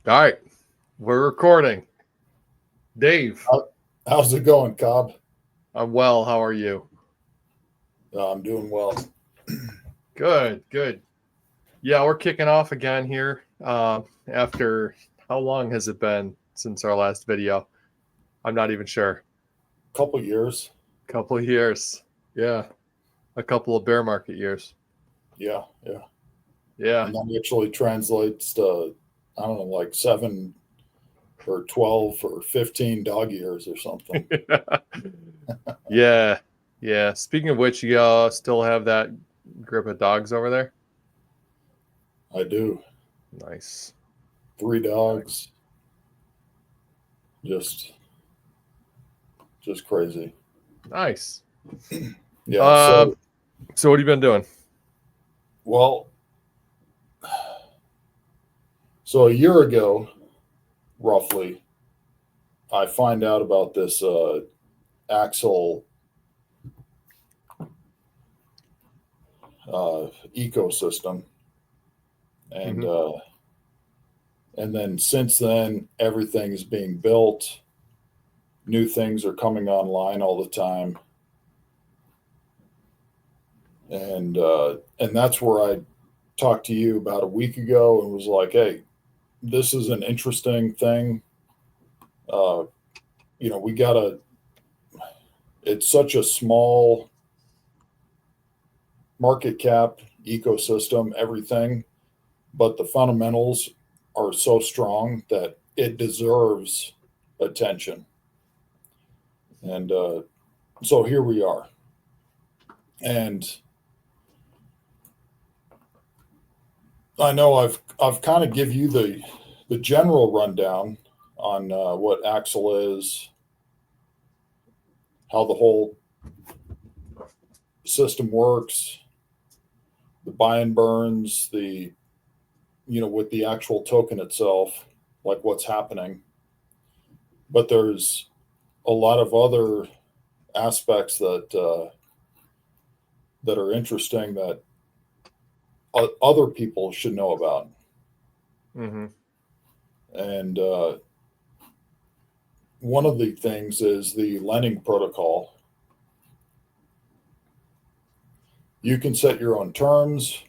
All right, we're recording. Dave, How's it going, Cobb? I'm well. How are you? I'm doing well. Good, good. Yeah, we're kicking off again here. After how long has it been since our last video? I'm not even sure. Couple years. A couple of years. Yeah, a couple of bear market years. Yeah, yeah. Yeah, And that actually translates to, I don't know, like 7 or 12 or 15 dog years or something. yeah, yeah. Speaking of which, you still have that group of dogs over there? I do. Nice. 3 dogs. Just just crazy. Nice. Yeah. Um, so what have you been doing? Well, so a year ago, roughly, I find out about this Axel ecosystem, and Hmm. uh, and then since then, everything is being built. New things are coming online all the time, and that's where I talked to you about a week ago and was like, "Hey, this is an interesting thing. Uh, we gotta. It's such a small market cap ecosystem, everything, but the fundamentals are so strong that it deserves attention." And so here we are, and I know I've kind of give you the general rundown on what Axel is, how the whole system works, the buy and burns, the with the actual token itself, like what's happening. But there's a lot of other aspects that are interesting that other people should know about, Hmm. and one of the things is the lending protocol. You can set your own terms,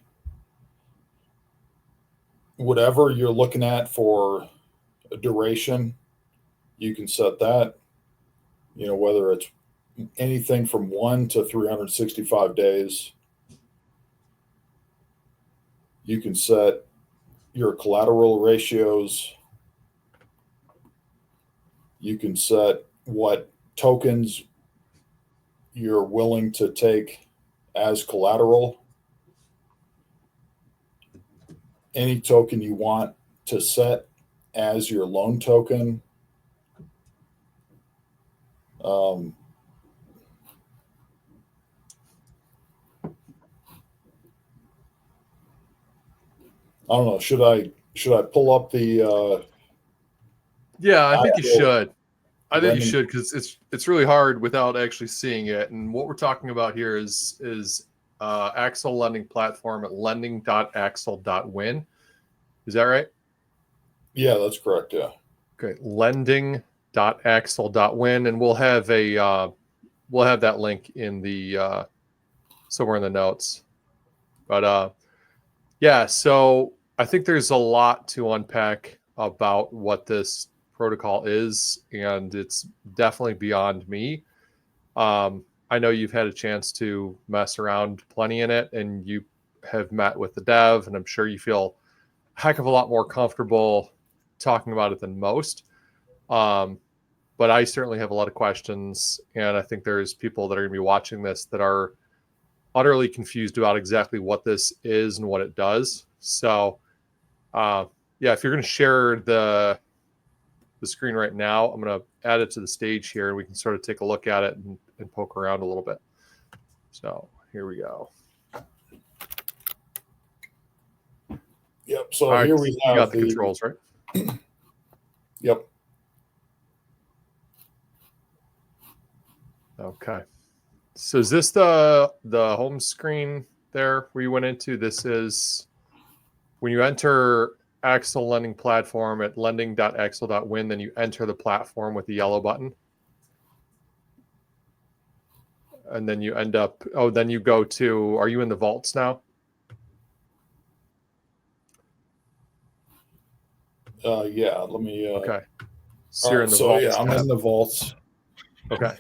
whatever you're looking at for a duration, you can set that, whether it's anything from 1 to 365 days. You can set your collateral ratios. You can set what tokens you're willing to take as collateral. Any token you want to set as your loan token. Um, I don't know. Should I pull up the Yeah, I think you actual should. I think you lending? should because it's really hard without actually seeing it. And what we're talking about here is Axel lending platform at lending.axel.win. Is that right? Yeah, that's correct. Yeah. Okay, lending.axel.win, and we'll have that link in the somewhere in the notes. But yeah, so I think there's a lot to unpack about what this protocol is, and it's definitely beyond me. I know you've had a chance to mess around plenty in it, and you have met with the dev, and I'm sure you feel a heck of a lot more comfortable talking about it than most. Um, but I certainly have a lot of questions, and I think there's people that are going to be watching this that are utterly confused about exactly what this is and what it does. So, uh, yeah, if you're going to share the screen right now, I'm going to add it to the stage here, and we can sort of take a look at it and poke around a little bit. So here we go. Yep. So All right, here we you got have the the. controls, right? Yep. Okay. So is this the home screen there where you went into? This is when you enter. Axel lending platform at lending.axel.win, then you enter the platform with the yellow button. And then you end up, then you go to, are you in the vaults now? Yeah, let me. Okay. So you're in the so vaults. yeah, I'm in the vaults. Okay.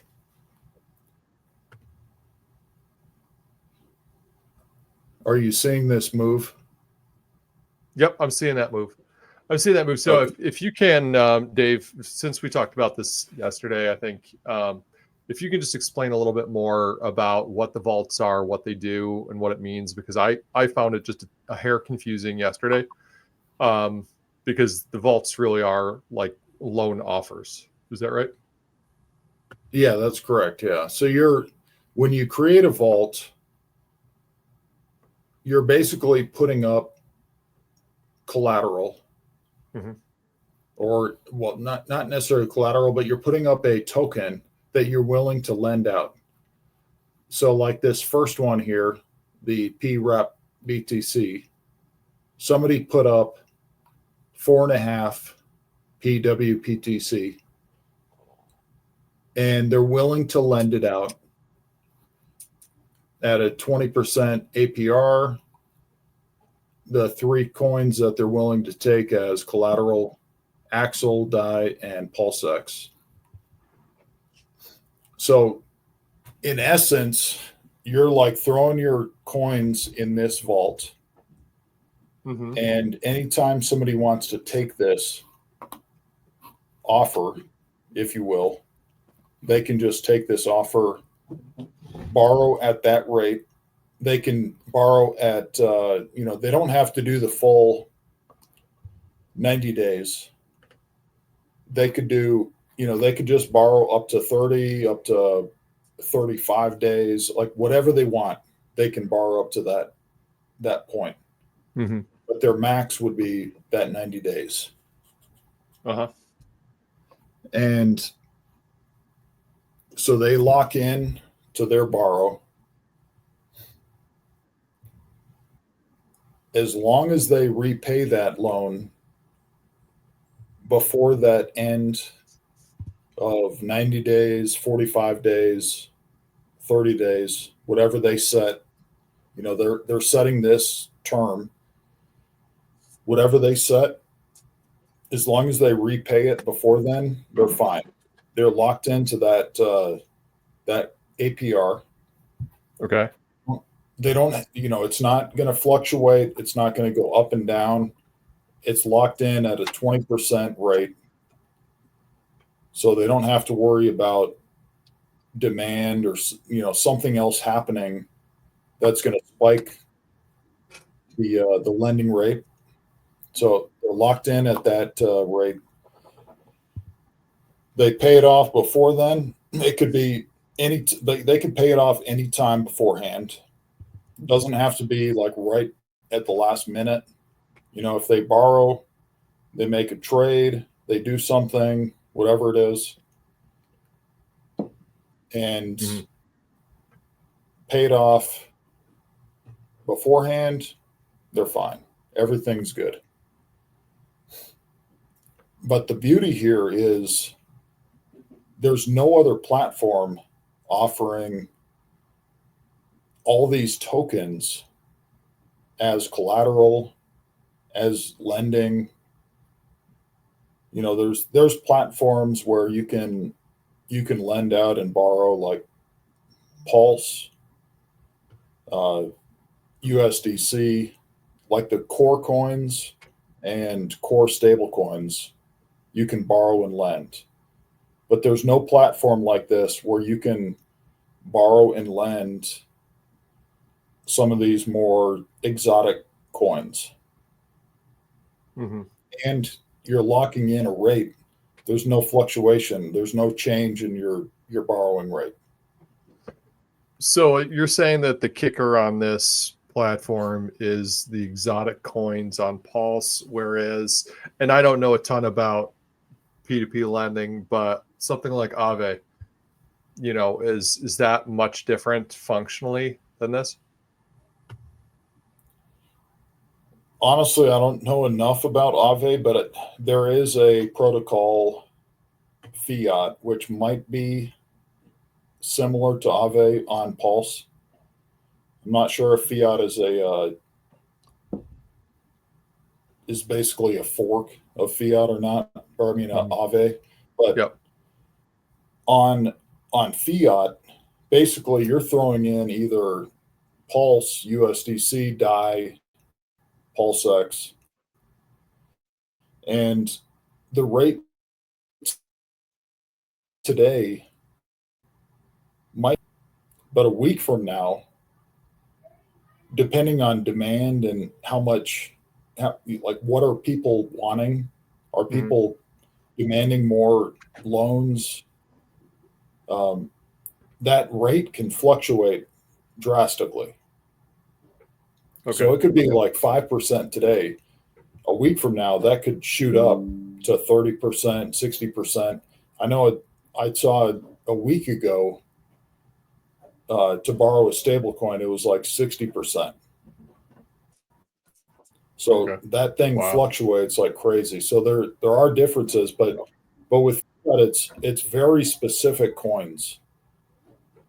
Are you seeing this move? Yep, I'm seeing that move. I'm seeing that move. So Okay. if you can, Dave, since we talked about this yesterday, I think if you can just explain a little bit more about what the vaults are, what they do, and what it means, because I found it just a hair confusing yesterday, because the vaults really are like loan offers. Is that right? Yeah, that's correct. Yeah. So when you create a vault, you're basically putting up collateral, Mm-hmm. or well, not necessarily collateral, but you're putting up a token that you're willing to lend out. So like this first one here, the PREP BTC, somebody put up 4.5 PWPTC, and they're willing to lend it out at a 20% APR. The three coins that they're willing to take as collateral: Axel, DAI, and Pulsechain. So in essence, you're like throwing your coins in this vault. Mm-hmm. And anytime somebody wants to take this offer, if you will, they can just take this offer, borrow at that rate. They can borrow at, they don't have to do the full 90 days. They could do, they could just borrow up to 30, up to 35 days, like whatever they want. They can borrow up to that point. Mm-hmm. But their max would be that 90 days. Uh-huh. And so they lock in to their borrow. As long as they repay that loan before that end of 90 days, 45 days, 30 days, whatever they set, they're setting this term, whatever they set, as long as they repay it before then, they're fine. They're locked into that APR. Okay. They don't, it's not going to fluctuate. It's not going to go up and down. It's locked in at a 20% rate. So they don't have to worry about demand or, something else happening that's going to spike the lending rate. So they're locked in at that rate. They pay it off before then. It could be they could pay it off any time beforehand. It doesn't have to be like right at the last minute. If they borrow, they make a trade, they do something, whatever it is, and Mm-hmm. pay it off beforehand, they're fine. Everything's good. But the beauty here is there's no other platform offering all these tokens as collateral, as lending. There's platforms where you can lend out and borrow, like Pulse, USDC, like the core coins and core stable coins. You can borrow and lend, but there's no platform like this where you can borrow and lend some of these more exotic coins. Mm-hmm. And you're locking in a rate. There's no fluctuation. There's no change in your borrowing rate. So you're saying that the kicker on this platform is the exotic coins on Pulse, whereas, and I don't know a ton about P2P lending, but something like Aave, is that much different functionally than this? Honestly, I don't know enough about Aave, but there is a protocol Fiat which might be similar to Aave on Pulse. I'm not sure if Fiat is basically a fork of Fiat or not, or I mean Aave, but Yep. on Fiat, basically you're throwing in either Pulse, USDC, DAI, PulseX, and the rate today might, but a week from now, depending on demand and like what are people wanting? Are people demanding more loans? That rate can fluctuate drastically. Okay. So it could be like 5% today. A week from now, that could shoot up to 30%, 60%. I know I saw a week ago to borrow a stable coin, it was like 60%. So that thing fluctuates like crazy. So there are differences, but with that, it's very specific coins.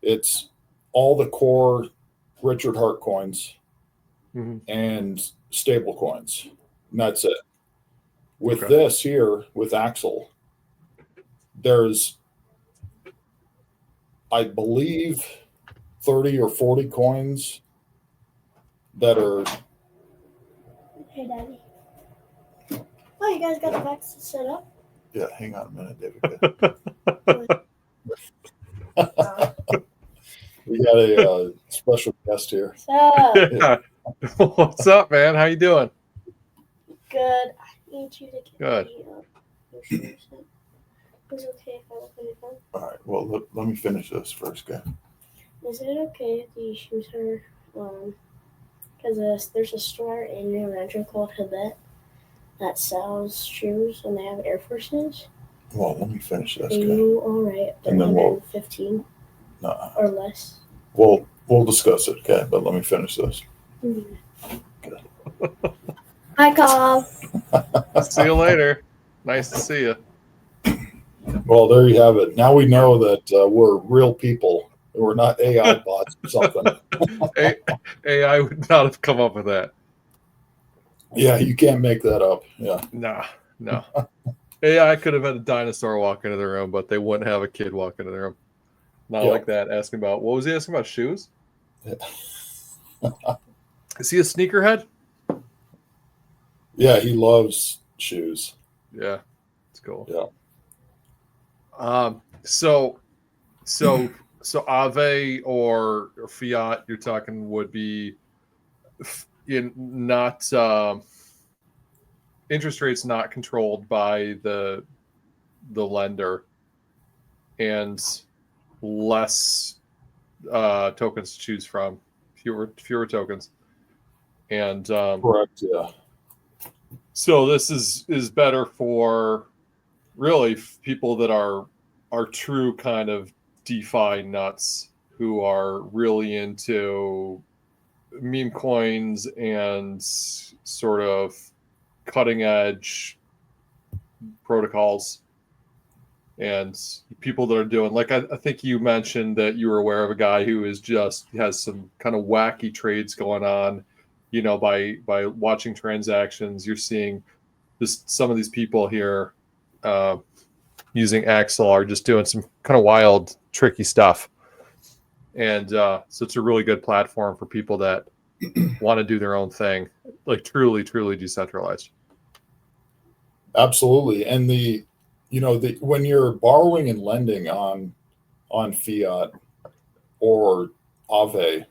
It's all the core Richard Hart coins and stable coins. And that's it. With this here, with Axel, there's, I believe, 30 or 40 coins that are. Hey, Daddy. Oh, you guys got the box set up? Yeah, hang on a minute, David. We got a special guest here. Yeah. What's up, man? How you doing? Good. I need you to get Good. your shoes. Is it okay if I look on your phone? All right. Well, let me finish this first, guy. Is it okay if these shoes are because there's a store in New Rancho called Tibet that sells shoes and they have Air Forces. Well, let me finish this. Are you all right? They're and then 115 or less. We'll discuss it, okay? But let me finish this. Hi, Cobb. See you later. Nice to see you. Well, there you have it. Now we know that we're real people. We're not AI bots or something. AI would not have come up with that. Yeah, you can't make that up. Yeah. No. AI could have had a dinosaur walk into the room, but they wouldn't have a kid walk into the room. Not like that. Asking about, what was he asking about? Shoes? Yeah. Is he a sneakerhead? Yeah, he loves shoes. Yeah, it's cool. Yeah. So Aave or Fiat, you're talking would be not interest rates not controlled by the lender, and less tokens to choose from, fewer tokens, and correct. Yeah. So this is better for really people that are true kind of DeFi nuts who are really into meme coins and sort of cutting edge protocols, and people that are doing, like, I think you mentioned that you were aware of a guy who is just has some kind of wacky trades going on, by watching transactions. You're seeing some of these people here using Axel are just doing some kind of wild, tricky stuff. And so it's a really good platform for people that want to do their own thing, like truly decentralized. Absolutely. And when you're borrowing and lending on Fiat or Aave,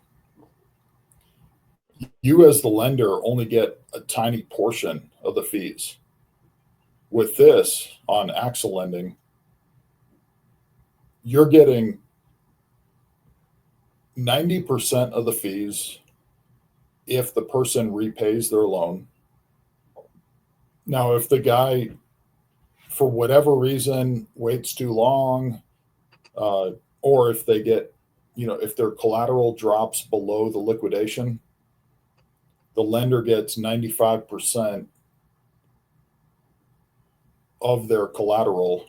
you as the lender only get a tiny portion of the fees. With this on Axel lending, you're getting 90% of the fees if the person repays their loan. Now, if the guy, for whatever reason, waits too long, or if they get, if their collateral drops below the liquidation, the lender gets 95% of their collateral.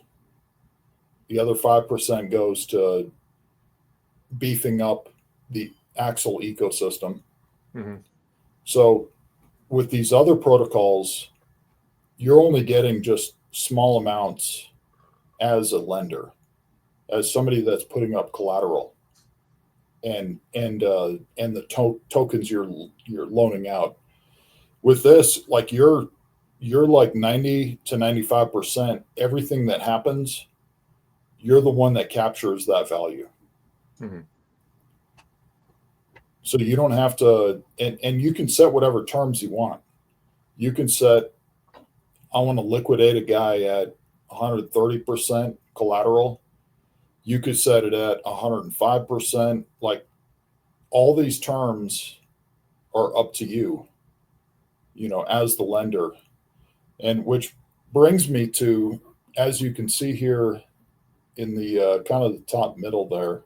The other 5% goes to beefing up the Axel ecosystem. Mm-hmm. So with these other protocols, you're only getting just small amounts as a lender, as somebody that's putting up collateral, and the tokens you're loaning out. With this, like you're like 90 to 95%, everything that happens, you're the one that captures that value. Mm-hmm. So you don't have to, and you can set whatever terms you want. You can set, I want to liquidate a guy at 130% collateral. You could set it at 105%. Like all these terms are up to you, as the lender. And which brings me to, as you can see here in the kind of the top middle there,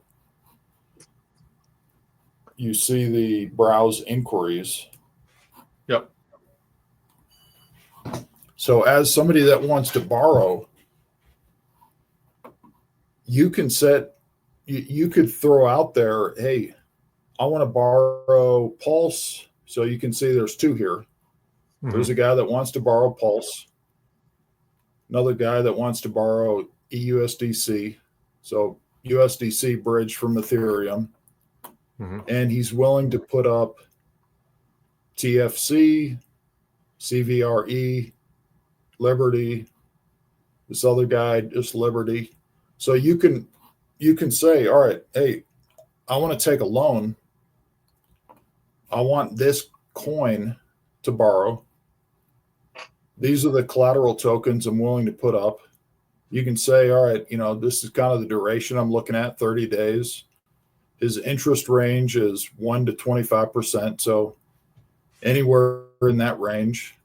you see the browse inquiries. Yep. So as somebody that wants to borrow, you can set, you could throw out there, hey, I want to borrow Pulse. So you can see there's two here. Mm-hmm. There's a guy that wants to borrow Pulse, another guy that wants to borrow EUSDC. So USDC bridge from Ethereum. Mm-hmm. And he's willing to put up TFC, CVRE, Liberty. This other guy, just Liberty. So you can say, all right, hey, I want to take a loan. I want this coin to borrow. These are the collateral tokens I'm willing to put up. You can say, all right, this is kind of the duration I'm looking at, 30 days. His interest range is 1 to 25%. So anywhere in that range,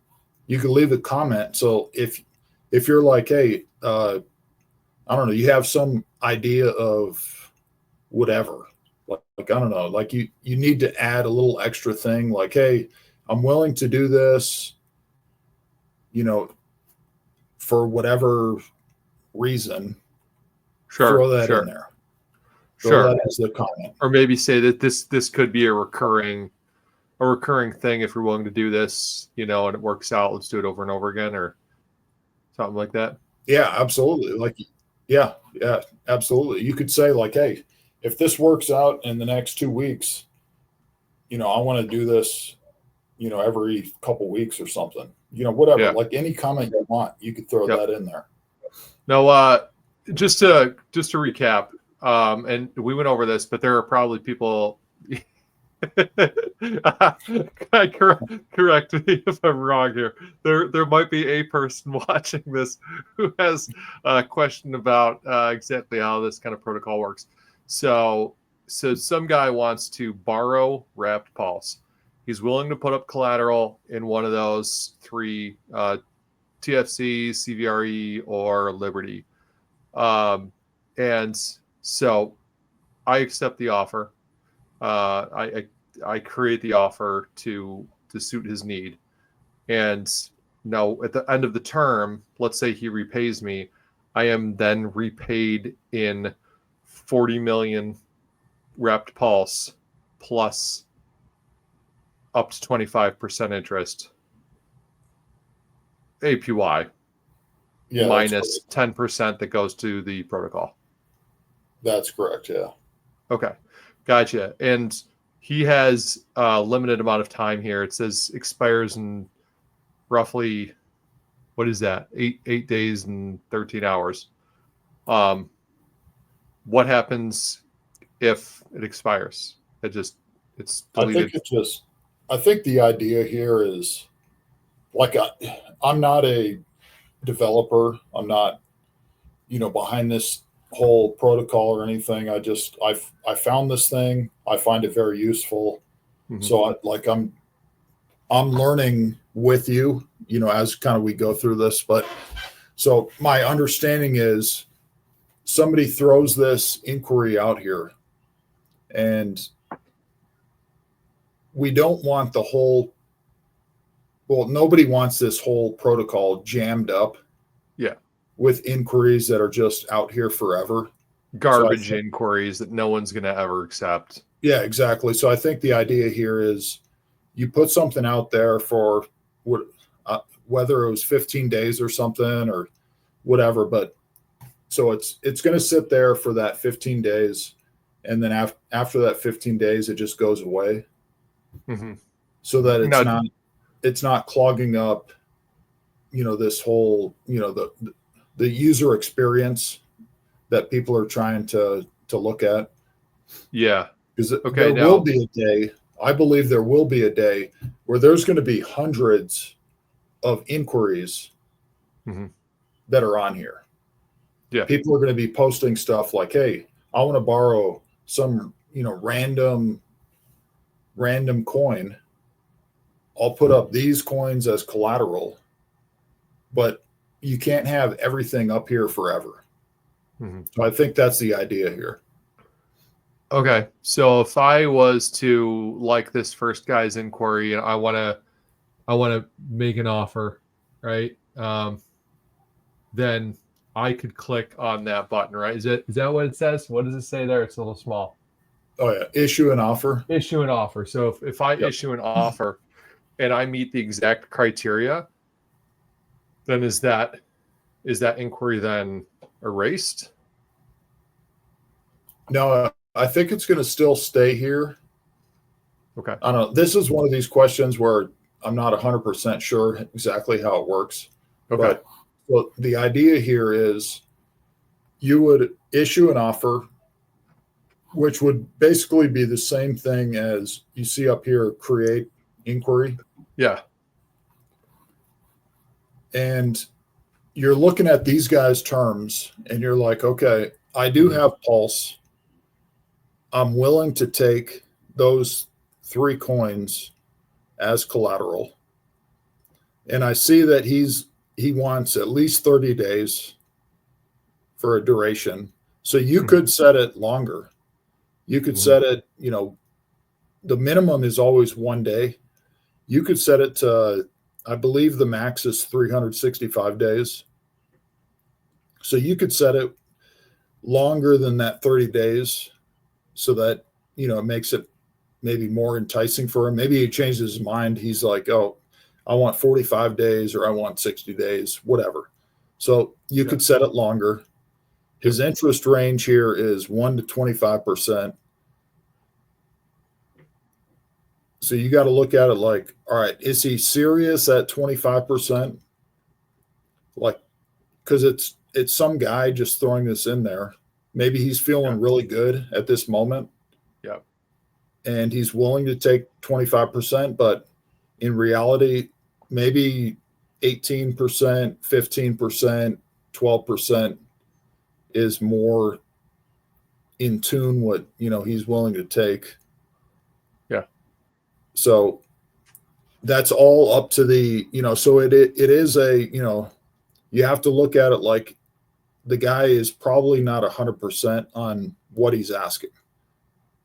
you can leave a comment. So if you're like, hey, I don't know, you have some idea of whatever, like I don't know, like you need to add a little extra thing, like, hey, I'm willing to do this, for whatever reason. Sure. Throw that in there. Throw that as the comment. Or maybe say that this could be a recurring thing if you're willing to do this, and it works out. Let's do it over and over again, or something like that. Yeah, absolutely. Like, yeah, absolutely. You could say like, hey, if this works out in the next 2 weeks, I want to do this, every couple weeks or something, whatever, like any comment you want, you could throw that in there. No, just to recap, and we went over this, but there are probably people correct me if I'm wrong here. There might be a person watching this who has a question about exactly how this kind of protocol works. So some guy wants to borrow wrapped Pulse. He's willing to put up collateral in one of those three, TFC, CVRE, or Liberty. And so I accept the offer. I create the offer to suit his need. And now at the end of the term, let's say he repays me, I am then repaid in 40 million wrapped Pulse plus up to 25% interest APY, minus 10% that goes to the protocol. That's correct. Yeah. Okay. Gotcha. And he has a limited amount of time here. It says expires in roughly, what is that? 8 days and 13 hours. What happens if it expires? It's deleted. I think the idea here is, like, I'm not a developer. I'm not, behind this whole protocol or anything. I found this thing. I find it very useful. Mm-hmm. So I'm learning with you, as kind of we go through this. But so my understanding is somebody throws this inquiry out here, and we don't want the whole well, nobody wants this whole protocol jammed up. Yeah. With inquiries that are just out here forever. Garbage inquiries that no one's going to ever accept. Yeah, exactly. So I think the idea here is you put something out there for whether it was 15 days or something or whatever, but so it's going to sit there for that 15 days. And then after that 15 days, it just goes away. Mm-hmm. So that it's not clogging up, this whole, the user experience that people are trying to look at. Yeah. Because will be a day, I believe there will be a day where there's going to be hundreds of inquiries that are on here. Yeah. People are going to be posting stuff like, hey, I want to borrow some, random coin. I'll put up these coins as collateral, but you can't have everything up here forever. So I think that's the idea here. Okay. So if I was to like this first guy's inquiry and I want to make an offer, right? Then I could click on that button, right? Is that what it says? What does it say there? It's a little small. Oh yeah. Issue an offer. Issue an offer. So if I issue an offer and I meet the exact criteria, then is that inquiry then erased? No, I think it's going to still stay here. Okay. I don't know. This is one of these questions where I'm not 100% sure exactly how it works. Okay. But the idea here is you would issue an offer, which would basically be the same thing as you see up here, create inquiry. Yeah. And you're looking at these guys' terms and you're like, okay, I do have Pulse. I'm willing to take those 3 coins as collateral. And I see that he wants at least 30 days for a duration. So you could set it longer. You could set it, the minimum is always 1 day. You could set it to, I believe the max is 365 days. So you could set it longer than that 30 days so that, it makes it maybe more enticing for him. Maybe he changes his mind. He's like, oh, I want 45 days or I want 60 days, whatever. So you could set it longer. His interest range here is 1 to 25%. So you got to look at it like, all right, is he serious at 25%? Like, because it's some guy just throwing this in there. Maybe he's feeling really good at this moment. Yeah. And he's willing to take 25%, but in reality, maybe 18%, 15%, 12% is more in tune what, he's willing to take. Yeah. So that's all up to the, so it is a, you have to look at it like the guy is probably not 100% on what he's asking.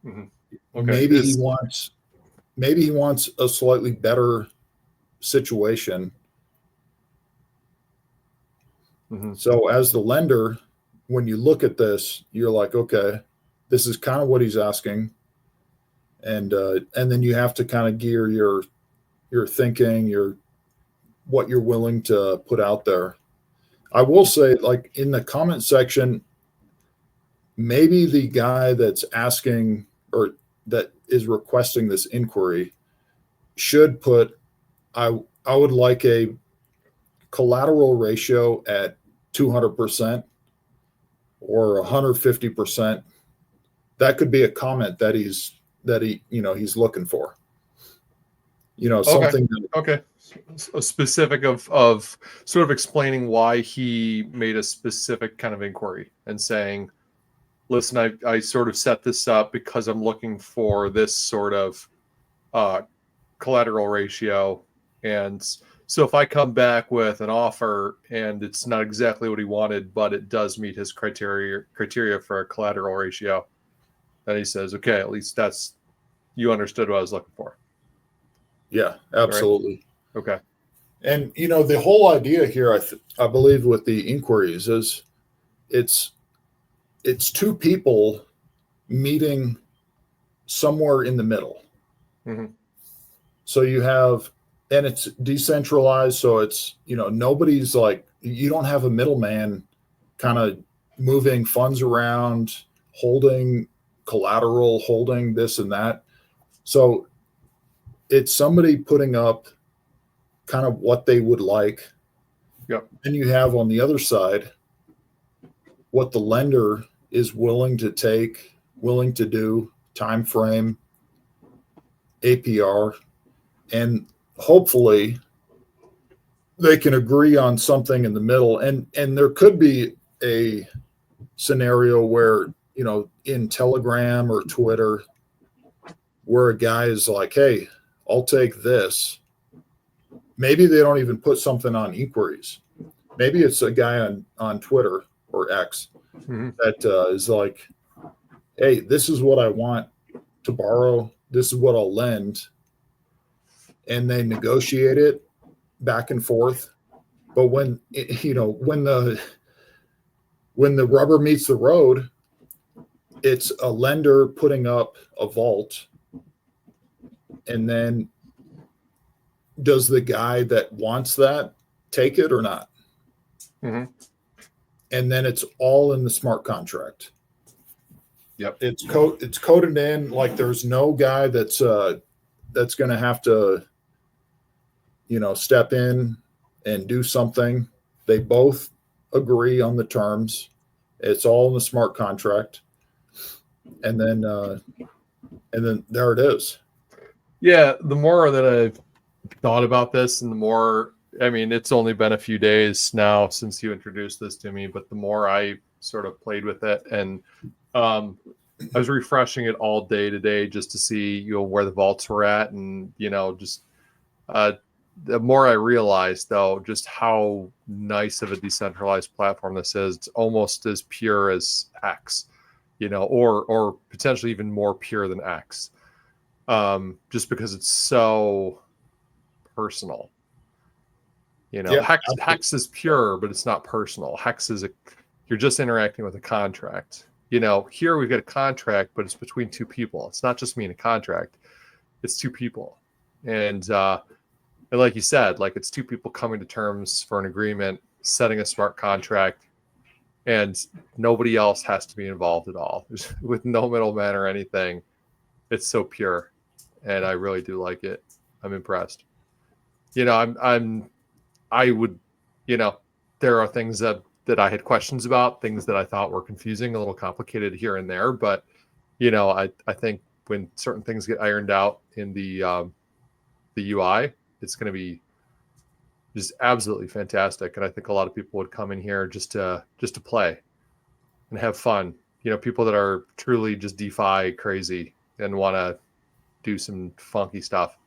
Okay. Maybe he wants a slightly better situation. So as the lender, when you look at this, you're like, okay, this is kind of what he's asking. And then you have to kind of gear your thinking, what you're willing to put out there. I will say, like in the comment section, maybe the guy that's asking or that is requesting this inquiry should put, I would like a collateral ratio at 200% or 150%. That could be a comment that he's looking for. Something. Okay. A specific of sort of explaining why he made a specific kind of inquiry and saying, listen, I sort of set this up because I'm looking for this sort of collateral ratio. And so if I come back with an offer and it's not exactly what he wanted, but it does meet his criteria for a collateral ratio, then he says, okay, at least you understood what I was looking for. Yeah, absolutely. Right? Okay. And the whole idea here, I believe, with the inquiries is it's two people meeting somewhere in the middle. Mm-hmm. So you have, and it's decentralized. So it's, nobody's like, you don't have a middleman kind of moving funds around, holding collateral, holding this and that. So it's somebody putting up kind of what they would like. Yep. Then you have on the other side what the lender is willing to take, willing to do, time frame, APR, and hopefully they can agree on something in the middle. And there could be a scenario where, in Telegram or Twitter, where a guy is like, hey, I'll take this. Maybe they don't even put something on inquiries. Maybe it's a guy on Twitter or X that is like, hey, this is what I want to borrow. This is what I'll lend. And they negotiate it back and forth. But when the rubber meets the road, it's a lender putting up a vault. And then does the guy that wants that take it or not? Mm-hmm. And then it's all in the smart contract. Yep. It's coded in, like there's no guy that's going to have to, step in and do something. They both agree on the terms. It's all in the smart contract. And then there it is. Yeah. The more that I've thought about this and the more, I mean, it's only been a few days now since you introduced this to me, but the more I sort of played with it, and I was refreshing it all day today just to see, where the vaults were at. And, just the more I realized, though, just how nice of a decentralized platform this is. It's almost as pure as X, or potentially even more pure than X, just because it's so personal. Hex is pure, but it's not personal. Hex is you're just interacting with a contract. Here we've got a contract, but it's between two people. It's not just me and a contract. It's two people. And like you said, like it's two people coming to terms for an agreement, setting a smart contract, and nobody else has to be involved at all. With no middleman or anything. It's so pure. And I really do like it. I'm impressed. I would, there are things that I had questions about, things that I thought were confusing, a little complicated here and there. But, I think when certain things get ironed out in the UI, it's going to be just absolutely fantastic. And I think a lot of people would come in here just to play and have fun. People that are truly just DeFi crazy and want to do some funky stuff.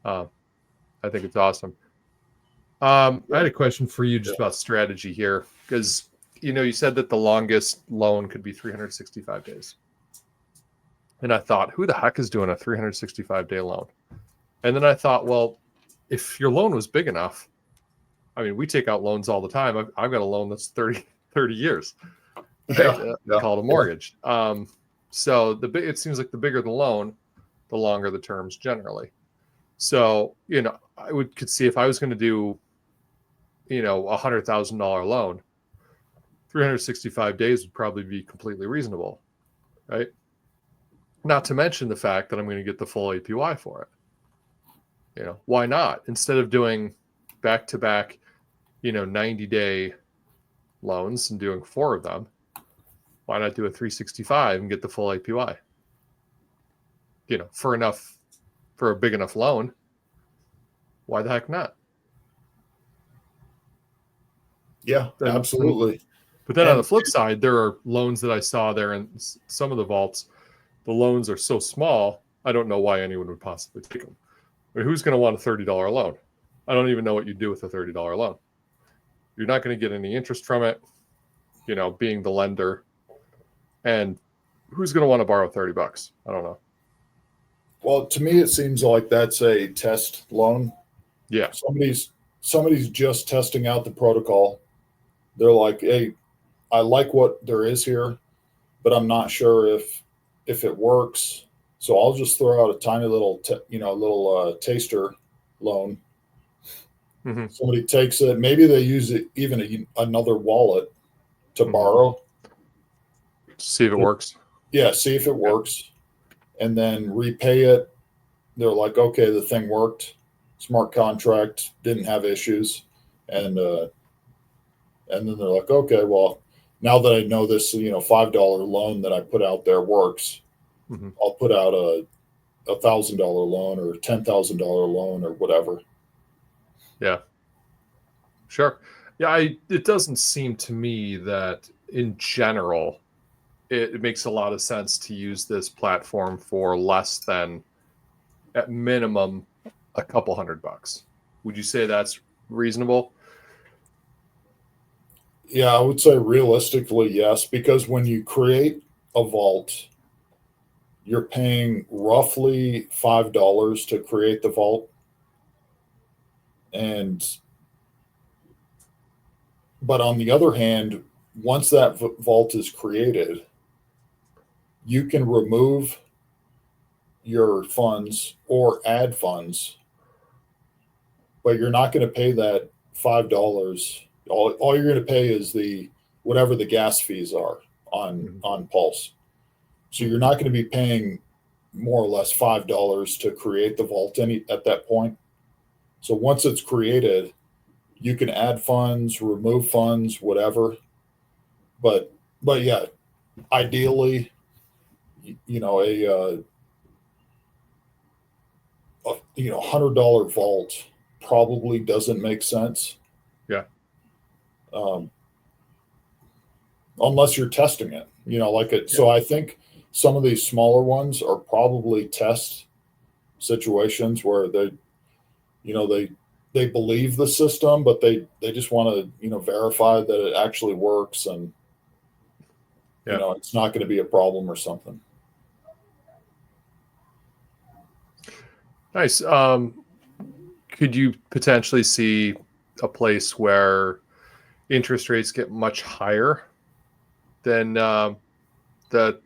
I think it's awesome. I had a question for you just about strategy here, because you said that the longest loan could be 365 days. And I thought, who the heck is doing a 365-day loan? And then I thought, well, if your loan was big enough, I mean, we take out loans all the time. I've got a loan that's 30 years. Right? Called a mortgage. So it seems like the bigger the loan, the longer the terms generally. So, I could see if I was going to do, $100,000 loan, 365 days would probably be completely reasonable, right? Not to mention the fact that I'm going to get the full APY for it. Why not? Instead of doing back-to-back, 90-day loans and doing 4 of them, why not do a 365 and get the full APY? For a big enough loan, why the heck not? Yeah, absolutely. But then on the flip side, there are loans that I saw there in some of the vaults. The loans are so small, I don't know why anyone would possibly take them. I mean, who's going to want a $30 loan? I don't even know what you do with a $30 loan. You're not going to get any interest from it, being the lender. And who's going to want to borrow $30? I don't know. Well, to me, it seems like that's a test loan. Yeah. Somebody's somebody's just testing out the protocol. They're like, hey, I like what there is here, but I'm not sure if it works. So I'll just throw out a tiny little, taster loan. Mm-hmm. Somebody takes it. Maybe they use it even another wallet to borrow. See if it works. Yeah, see if it works, and then repay it. They're like, okay, the thing worked. Smart contract, didn't have issues, and then they're like, okay, well, now that I know this, $5 loan that I put out there works, Mm-hmm. I'll put out a $1,000 loan or $10,000 loan or whatever. Yeah, sure. Yeah, it doesn't seem to me that in general it makes a lot of sense to use this platform for less than, at minimum, a couple $100. Would you say that's reasonable? Yeah, I would say realistically, yes, because when you create a vault, you're paying roughly $5 to create the vault. But on the other hand, once that vault is created, you can remove your funds or add funds, but you're not going to pay that $5. All you're going to pay is the whatever the gas fees are on Pulse. So you're not going to be paying more or less $5 to create the vault at that point. So once it's created, you can add funds, remove funds, whatever. But yeah, ideally, a $100 vault probably doesn't make sense. Yeah. Unless you're testing it, like it. So I think some of these smaller ones are probably test situations where they believe the system, but they just want to, verify that it actually works and, it's not going to be a problem or something. Nice. Could you potentially see a place where interest rates get much higher than the 25%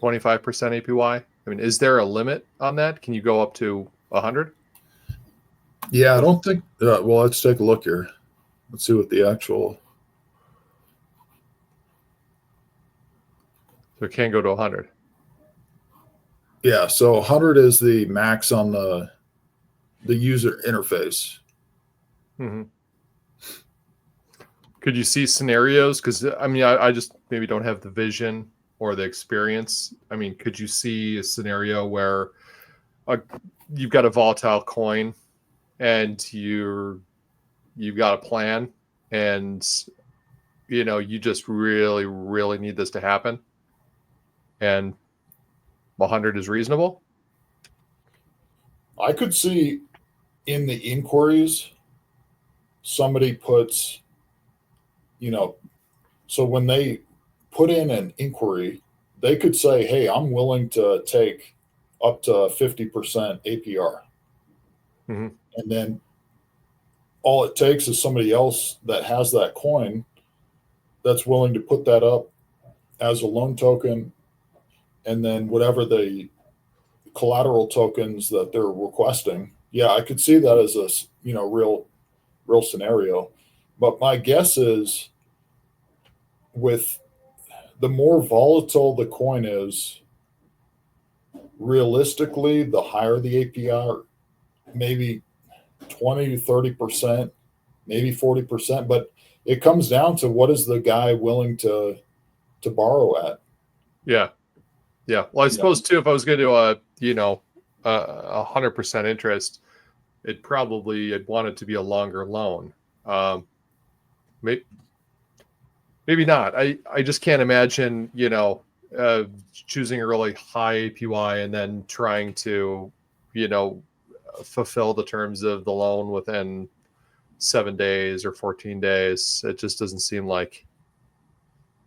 APY? I mean, is there a limit on that? Can you go up to 100? Yeah, I don't think. Well, let's take a look here. Let's see what the actual. So it can go to 100. Yeah, so 100 is the max on the user interface. Mm-hmm. Could you see scenarios? Because I mean, I just maybe don't have the vision or the experience. I mean, could you see a scenario where you've got a volatile coin and you've got a plan, and you just really, really need this to happen, and 100 is reasonable? I could see in the inquiries somebody puts, so when they put in an inquiry, they could say, hey, I'm willing to take up to 50% APR. Mm-hmm. And then all it takes is somebody else that has that coin that's willing to put that up as a loan token, and then whatever the collateral tokens that they're requesting. Yeah, I could see that as a real scenario. But my guess is, with the more volatile the coin is, realistically, the higher the APR, maybe 20 to 30%, maybe 40%. But it comes down to what is the guy willing to borrow at. Yeah. Well, I suppose too, if I was going to do 100% interest, I'd want it to be a longer loan. Maybe not. I just can't imagine, choosing a really high APY and then trying to, fulfill the terms of the loan within 7 days or 14 days. It just doesn't seem like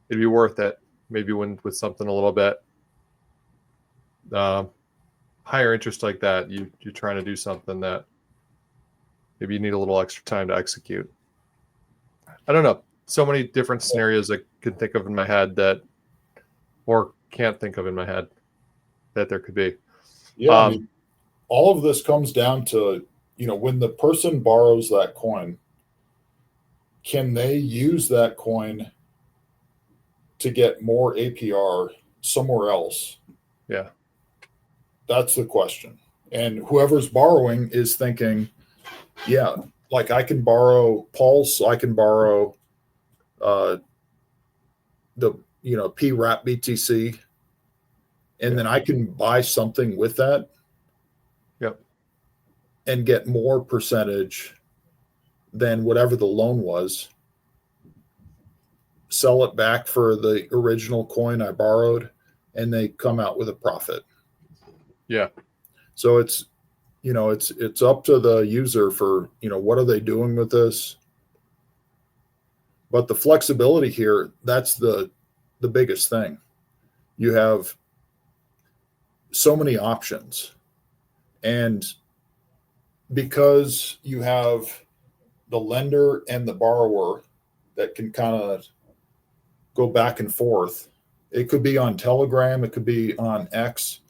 it'd be worth it. Maybe with something a little bit higher interest like that, you're trying to do something that maybe you need a little extra time to execute. I don't know. So many different scenarios I could think of in my head that, or can't think of in my head that there could be. Yeah, I mean, all of this comes down to, when the person borrows that coin, can they use that coin to get more APR somewhere else? Yeah. That's the question. And whoever's borrowing is thinking, yeah, like I can borrow Pulse, I can borrow the PWrap BTC, and then I can buy something with that. Yep. And get more percentage than whatever the loan was. Sell it back for the original coin I borrowed, and they come out with a profit. Yeah. So it's up to the user for, what are they doing with this? But the flexibility here, that's the biggest thing. You have so many options. And because you have the lender and the borrower that can kind of go back and forth, it could be on Telegram, it could be on X,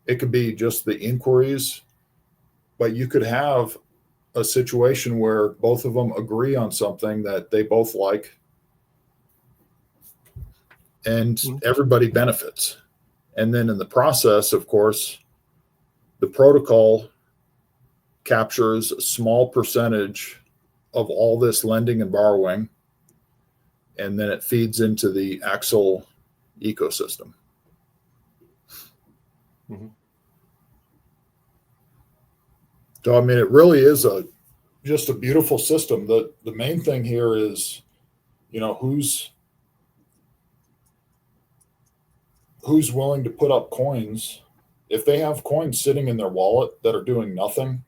it could be just the inquiries, but you could have a situation where both of them agree on something that they both like, and everybody benefits. And then in the process, of course, the protocol captures a small percentage of all this lending and borrowing, and then it feeds into the Axel ecosystem. Mm-hmm. So, I mean, it really is just a beautiful system. The main thing here is, who's willing to put up coins. If they have coins sitting in their wallet that are doing nothing,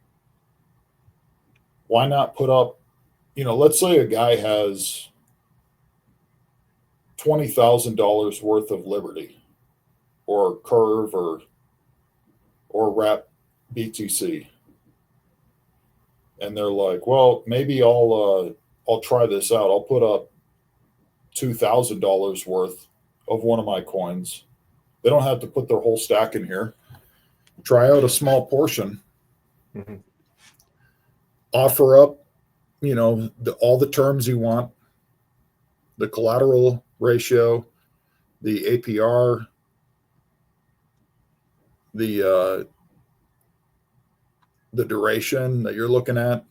why not put up, let's say a guy has $20,000 worth of Liberty or Curve or Wrap BTC. And they're like, well, maybe I'll try this out. I'll put up $2,000 worth of one of my coins. They don't have to put their whole stack in here. Try out a small portion. Mm-hmm. Offer up, all the terms you want, the collateral ratio, the APR, the duration that you're looking at,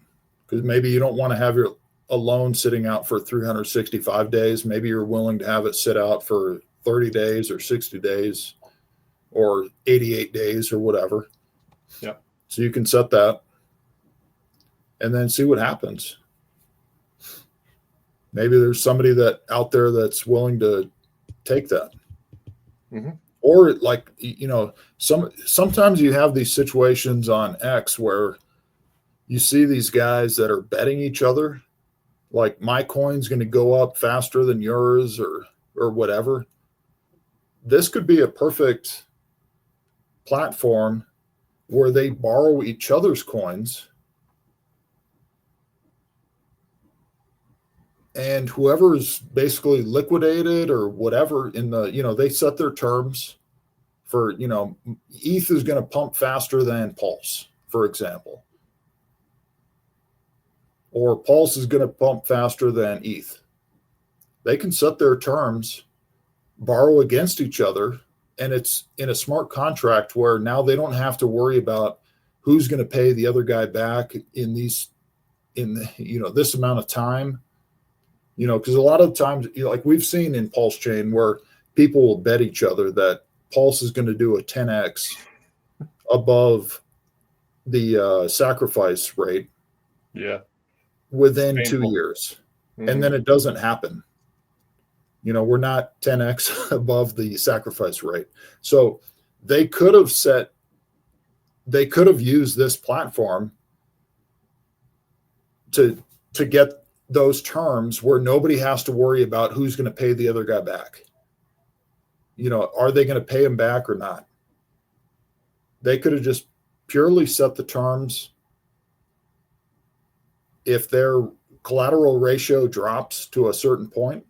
because maybe you don't want to have a loan sitting out for 365 days. Maybe you're willing to have it sit out for 30 days or 60 days or 88 days or whatever. Yeah. So you can set that and then see what happens. Maybe there's somebody out there that's willing to take that. Mm-hmm. Or like, sometimes you have these situations on X where you see these guys that are betting each other, like my coin's going to go up faster than yours or whatever. This could be a perfect platform where they borrow each other's coins, and whoever's basically liquidated or whatever they set their terms for, ETH is going to pump faster than Pulse, for example, or Pulse is going to pump faster than ETH. They can set their terms, borrow against each other, and it's in a smart contract where now they don't have to worry about who's going to pay the other guy back in this amount of time. Because a lot of times, like we've seen in Pulsechain where people will bet each other that Pulse is going to do a 10x above the sacrifice rate. Yeah. Within 2 years. Mm-hmm. And then it doesn't happen. We're not 10x above the sacrifice rate. So they could have used this platform to get those terms where nobody has to worry about who's going to pay the other guy back. Are they going to pay him back or not? They could have just purely set the terms if their collateral ratio drops to a certain point,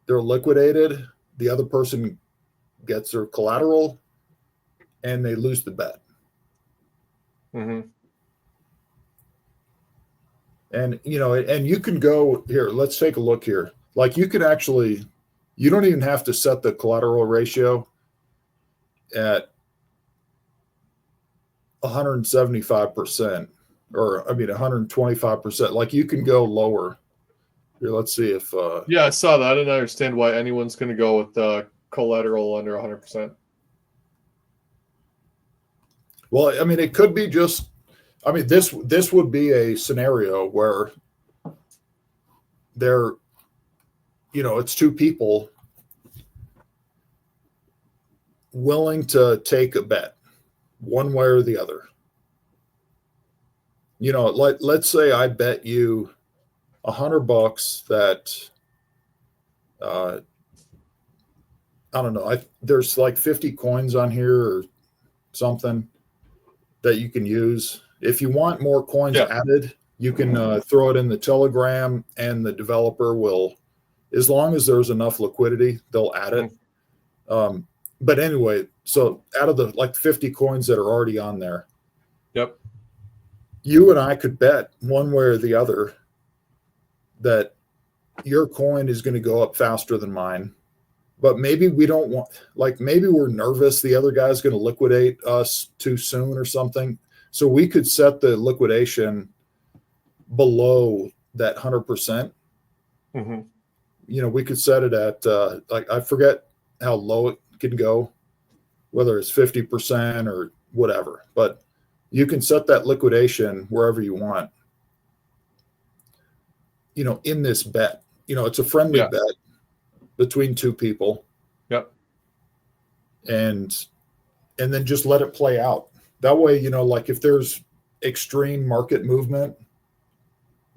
they're liquidated. The other person gets their collateral and they lose the bet. Mm-hmm. And, and you can go here. Let's take a look here. Like you can actually, you don't even have to set the collateral ratio at 175%, or 125%. Like you can go lower. Here, let's see if. Yeah, I saw that. I didn't understand why anyone's going to go with collateral under 100%. Well, it could be just. This would be a scenario where they're, it's two people willing to take a bet, one way or the other. Let's say I bet you $100 that, I don't know, there's like 50 coins on here or something that you can use. If you want more coins added, you can throw it in the Telegram, and the developer will, as long as there's enough liquidity, they'll add it. But anyway, so out of the like 50 coins that are already on there, yep, you and I could bet one way or the other that your coin is going to go up faster than mine. But maybe we don't want, like maybe we're nervous the other guy's going to liquidate us too soon or something. So we could set the liquidation below that 100%. Mm-hmm. We could set it at like, I forget how low it can go, whether it's 50% or whatever, but you can set that liquidation wherever you want, in this bet. It's a friendly bet between two people. Yep. And then just let it play out. That way, like if there's extreme market movement,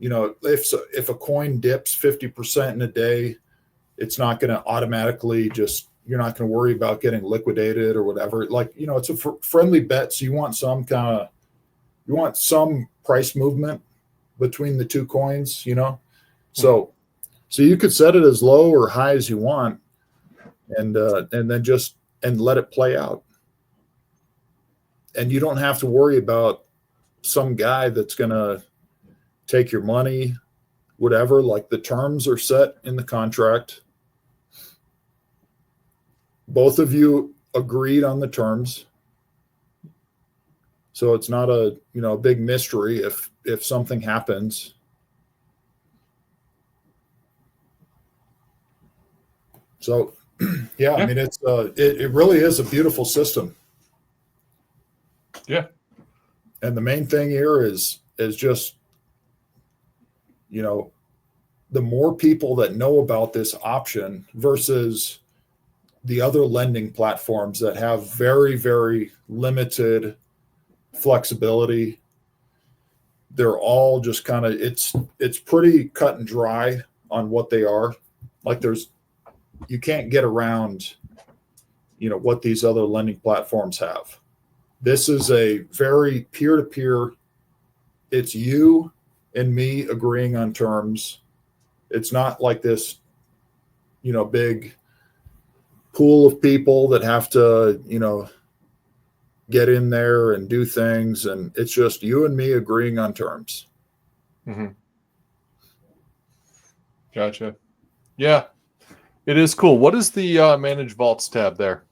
if a coin dips 50% in a day, it's not going to automatically you're not going to worry about getting liquidated or whatever. Like, it's a friendly bet. So you want some price movement between the two coins, So you could set it as low or high as you want, and then and let it play out. And you don't have to worry about some guy that's going to take your money, whatever. Like the terms are set in the contract. Both of you agreed on the terms. So it's not a big mystery if something happens. So yeah, it really is a beautiful system. Yeah. And the main thing here is just, the more people that know about this option versus the other lending platforms that have very, very limited flexibility. They're all just kind of, it's pretty cut and dry on what they are. Like you can't get around, what these other lending platforms have. This is a very peer-to-peer. It's you and me agreeing on terms. It's not like this, big pool of people that have to, get in there and do things. And it's just you and me agreeing on terms. Mm-hmm. Gotcha. Yeah, it is cool. What is the Manage Vaults tab there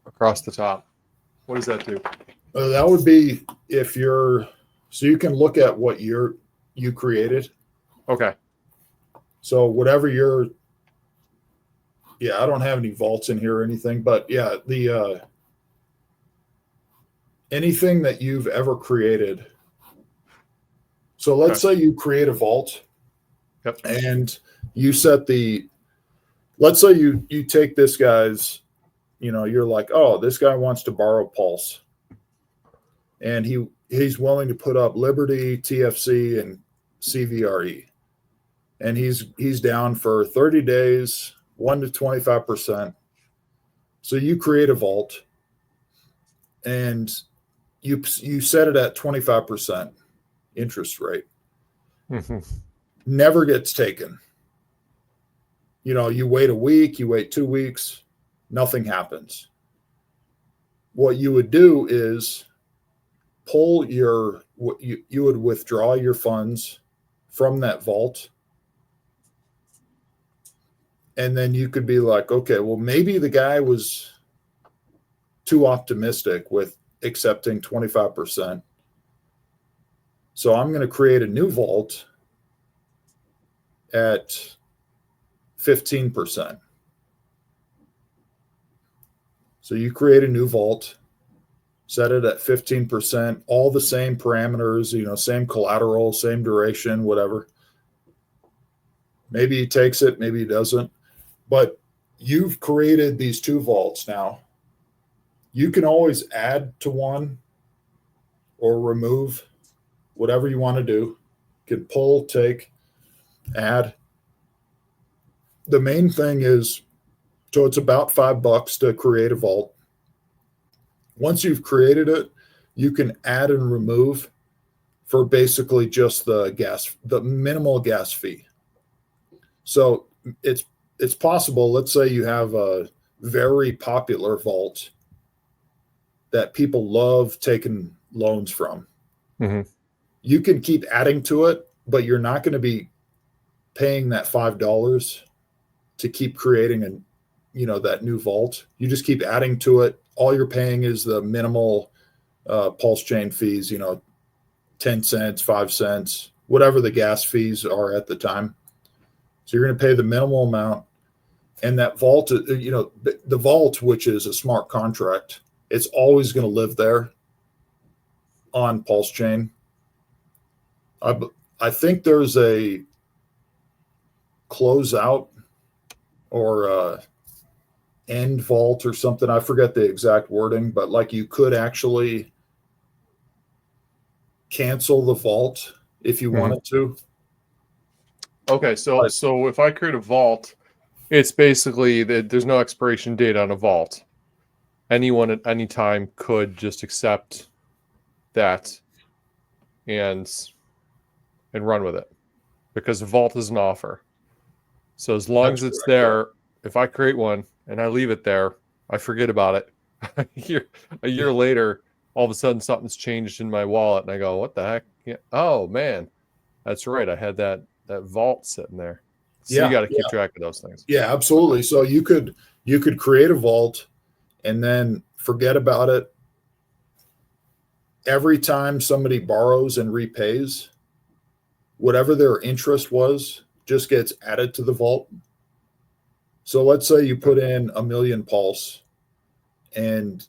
across the top? What does that do? That would be so you can look at what you created. Okay. So whatever I don't have any vaults in here or anything, but yeah, the anything that you've ever created. So let's say you create a vault. Yep. And you set let's say you take this guy's, you're like, oh, this guy wants to borrow Pulse. And he's willing to put up Liberty, TFC, and CVRE. And he's down for 30 days, 1 to 25%. So you create a vault and you set it at 25% interest rate. never gets taken. You wait a week, you wait 2 weeks, nothing happens. What you would do is you would withdraw your funds from that vault. And then you could be like, okay, well, maybe the guy was too optimistic with accepting 25%. So I'm going to create a new vault at 15%. So you create a new vault, set it at 15%, all the same parameters, same collateral, same duration, whatever. Maybe he takes it, maybe he doesn't. But you've created these two vaults now. You can always add to one or remove, whatever you want to do. You can pull, take, add. The main thing is, so it's about $5 to create a vault. Once you've created it, you can add and remove for basically just the minimal gas fee. So it's possible, let's say you have a very popular vault that people love taking loans from. Mm-hmm. You can keep adding to it, but you're not going to be paying that $5 to keep creating that new vault. You just keep adding to it. All you're paying is the minimal Pulsechain fees, 10 cents, 5 cents, whatever the gas fees are at the time. So you're going to pay the minimal amount. And that vault, the vault, which is a smart contract, it's always going to live there on Pulsechain. I think there's a closeout or end vault or something. I forget the exact wording, but like you could actually cancel the vault if you wanted to. Okay, so if I create a vault, it's basically that there's no expiration date on a vault. Anyone at any time could just accept that and run with it, because the vault is an offer. So as long as it's there, if I create one and I leave it there, I forget about it. a year later, all of a sudden something's changed in my wallet, and I go, "What the heck? Yeah. Oh man, that's right. I had that vault sitting there." So you got to keep track of those things. Yeah, absolutely. Okay. So you could create a vault and then forget about it. Every time somebody borrows and repays, whatever their interest was just gets added to the vault. So let's say you put in $1 million Pulse and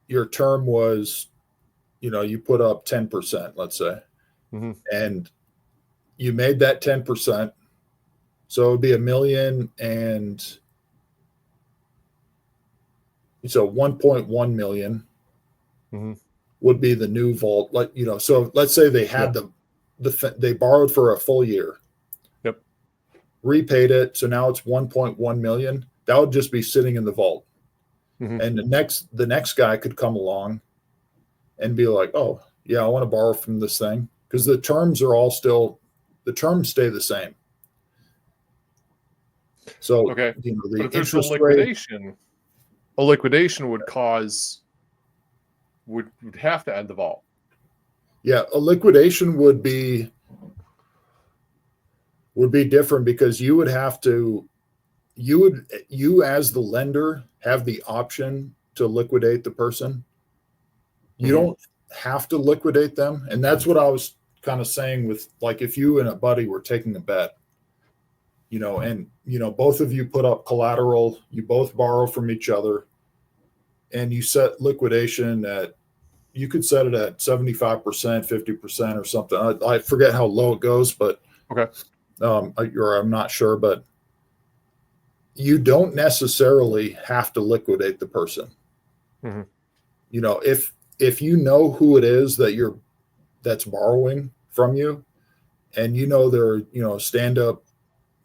your term was, you put up 10%, let's say, and you made that 10%. So it would be $1 million, and so 1.1 million would be the new vault. Like, so let's say they had they borrowed for a full year. Yep. Repaid it. So now it's 1.1 million. That would just be sitting in the vault. And the next guy could come along and be like, oh yeah, I want to borrow from this thing, because the terms stay the same. So okay, the but if there's a liquidation would have to end the vault. Yeah, a liquidation would be different, because you would have to, you as the lender have the option to liquidate the person. You don't have to liquidate them. And that's what I was kind of saying with, like, if you and a buddy were taking a bet, and, both of you put up collateral, you both borrow from each other, and you set liquidation you could set it at 75%, 50% or something. I forget how low it goes, but okay. I'm not sure, but you don't necessarily have to liquidate the person. If you know who it is that's borrowing from you, and they're a stand-up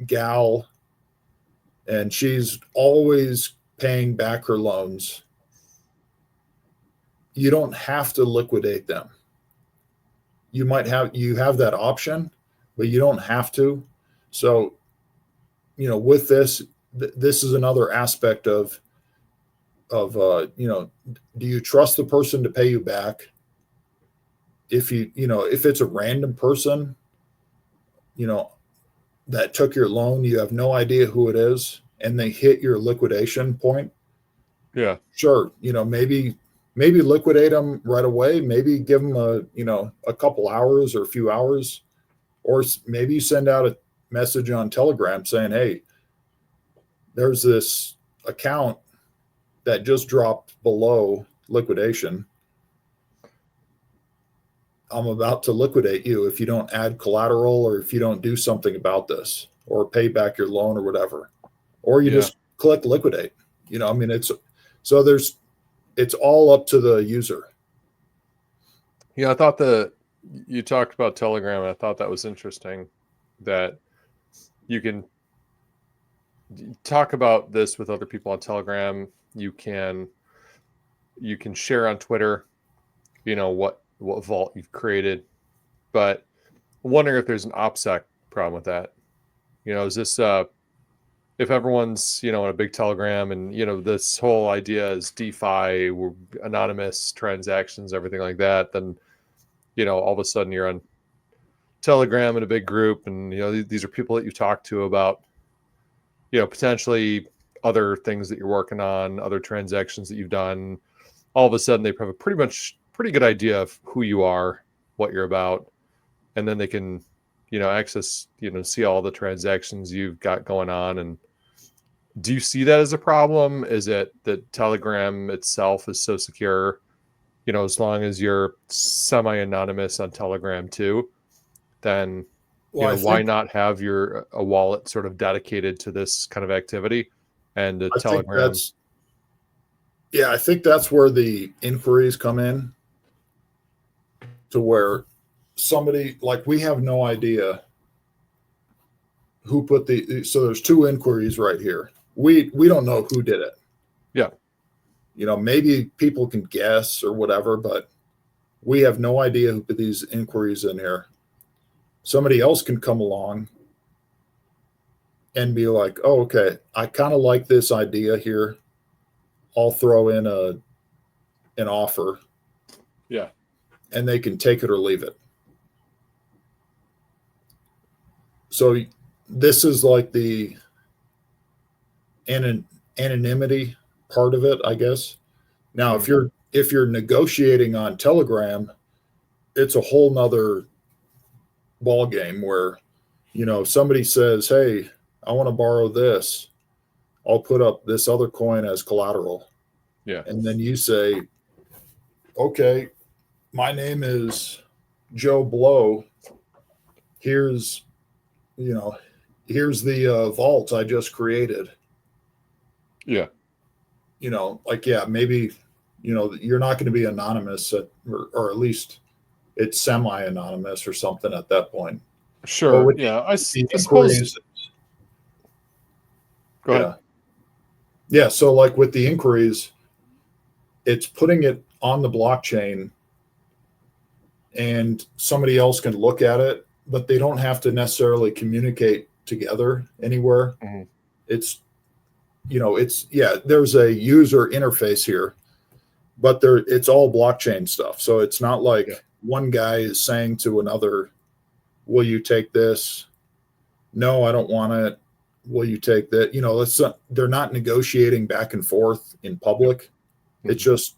gal, and she's always paying back her loans, you don't have to liquidate them. you have that option, but you don't have to. So, with this, this is another aspect of do you trust the person to pay you back? If if it's a random person, that took your loan, you have no idea who it is, and they hit your liquidation point. Yeah. Sure. Maybe liquidate them right away. Maybe give them a couple hours or a few hours, or maybe you send out a message on Telegram saying, "Hey, there's this account that just dropped below liquidation. I'm about to liquidate you if you don't add collateral or if you don't do something about this or pay back your loan or whatever." Or you just click liquidate. It's all up to the user. Yeah, I thought you talked about Telegram, and I thought that was interesting that you can talk about this with other people on Telegram. You can share on Twitter, what vault you've created, but I'm wondering if there's an OPSEC problem with that. Is this if everyone's in a big Telegram and this whole idea is DeFi, anonymous transactions, everything like that, then all of a sudden you're on Telegram in a big group, and these are people that you talk to about potentially other things that you're working on, other transactions that you've done. All of a sudden they have a pretty good idea of who you are, what you're about, and then they can access see all the transactions you've got going on. And do you see that as a problem? Is it that Telegram itself is so secure, as long as you're semi-anonymous on Telegram too, then why not have a wallet sort of dedicated to this kind of activity? And the Telegram. I think that's where the inquiries come in, to where somebody, like, we have no idea who put so there's two inquiries right here. We don't know who did it. Yeah. Maybe people can guess or whatever, but we have no idea who put these inquiries in here. Somebody else can come along and be like, "Oh, okay, I kind of like this idea here. I'll throw in an offer." Yeah. And they can take it or leave it. So this is like the anonymity part of it, I guess. Now, if you're negotiating on Telegram, it's a whole nother ball game where, somebody says, "Hey, I want to borrow this. I'll put up this other coin as collateral." Yeah. And then you say, "Okay, my name is Joe Blow. Here's the vault I just created." Yeah. Maybe, you're not going to be anonymous or at least it's semi-anonymous or something at that point. Sure. I suppose. Go ahead. Yeah. So like with the inquiries, it's putting it on the blockchain and somebody else can look at it, but they don't have to necessarily communicate together anywhere. Mm-hmm. There's a user interface here, but it's all blockchain stuff. So it's not like one guy is saying to another, "Will you take this?" "No, I don't want it." "Will you take that?" They're not negotiating back and forth in public. Mm-hmm. It's just,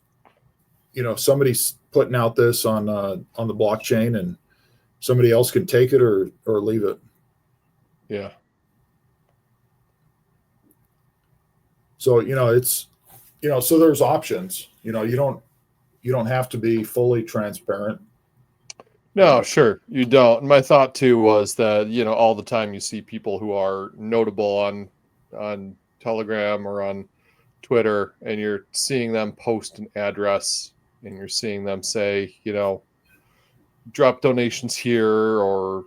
somebody's putting out this on the blockchain, and somebody else can take it or leave it. Yeah. So, it's, so there's options. You don't have to be fully transparent. No, sure, you don't. And my thought too was that all the time you see people who are notable on Telegram or on Twitter, and you're seeing them post an address, and you're seeing them say, drop donations here, or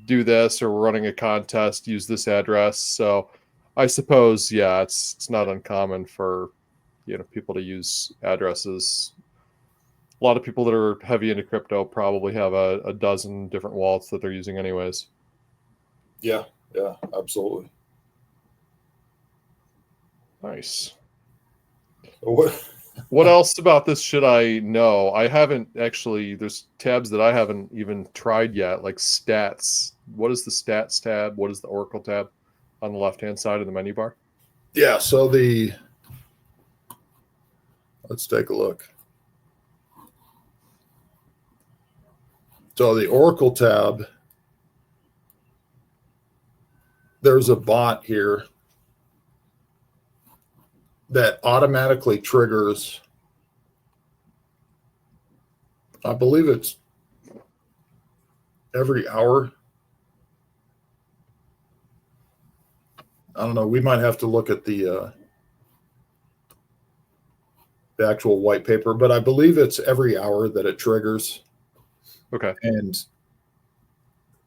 do this, or we're running a contest, use this address. So I suppose, it's not uncommon for people to use addresses A lot of people that are heavy into crypto probably have a dozen different wallets that they're using anyways. Yeah, absolutely. Nice. What else about this should I know? I haven't actually, there's tabs that I haven't even tried yet, like stats. What is the stats tab? What is the Oracle tab on the left-hand side of the menu bar? Yeah, so let's take a look. So the Oracle tab, there's a bot here that automatically triggers, I believe it's every hour. I don't know. We might have to look at the actual white paper, but I believe it's every hour that it triggers. Okay. And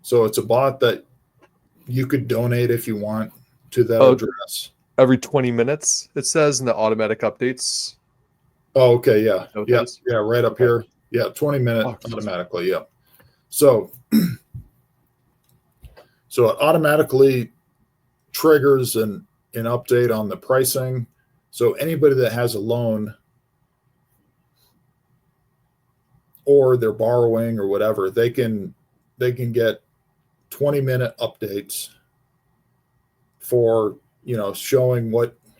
so it's a bot that you could donate if you want to that address. Every 20 minutes, it says in the automatic updates. Oh, okay. Yeah. Yeah. Yeah. Right up here. Yeah. 20-minute automatically. Yeah. So it automatically triggers an update on the pricing. So anybody that has a loan or they're borrowing or whatever, they can get 20-minute updates for, showing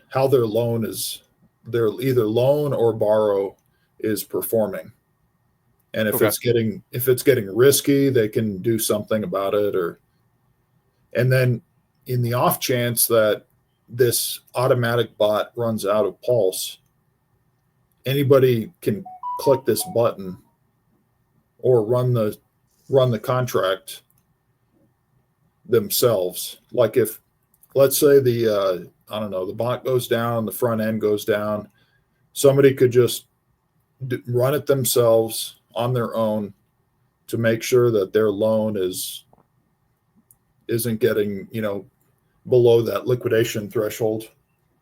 how their loan is, their either loan or borrow is performing. And if it's getting risky, they can do something about it. And then in the off chance that this automatic bot runs out of Pulse, anybody can click this button or run the contract themselves. Like if, let's say the bot goes down, the front end goes down, somebody could just run it themselves on their own to make sure that their loan isn't getting, below that liquidation threshold.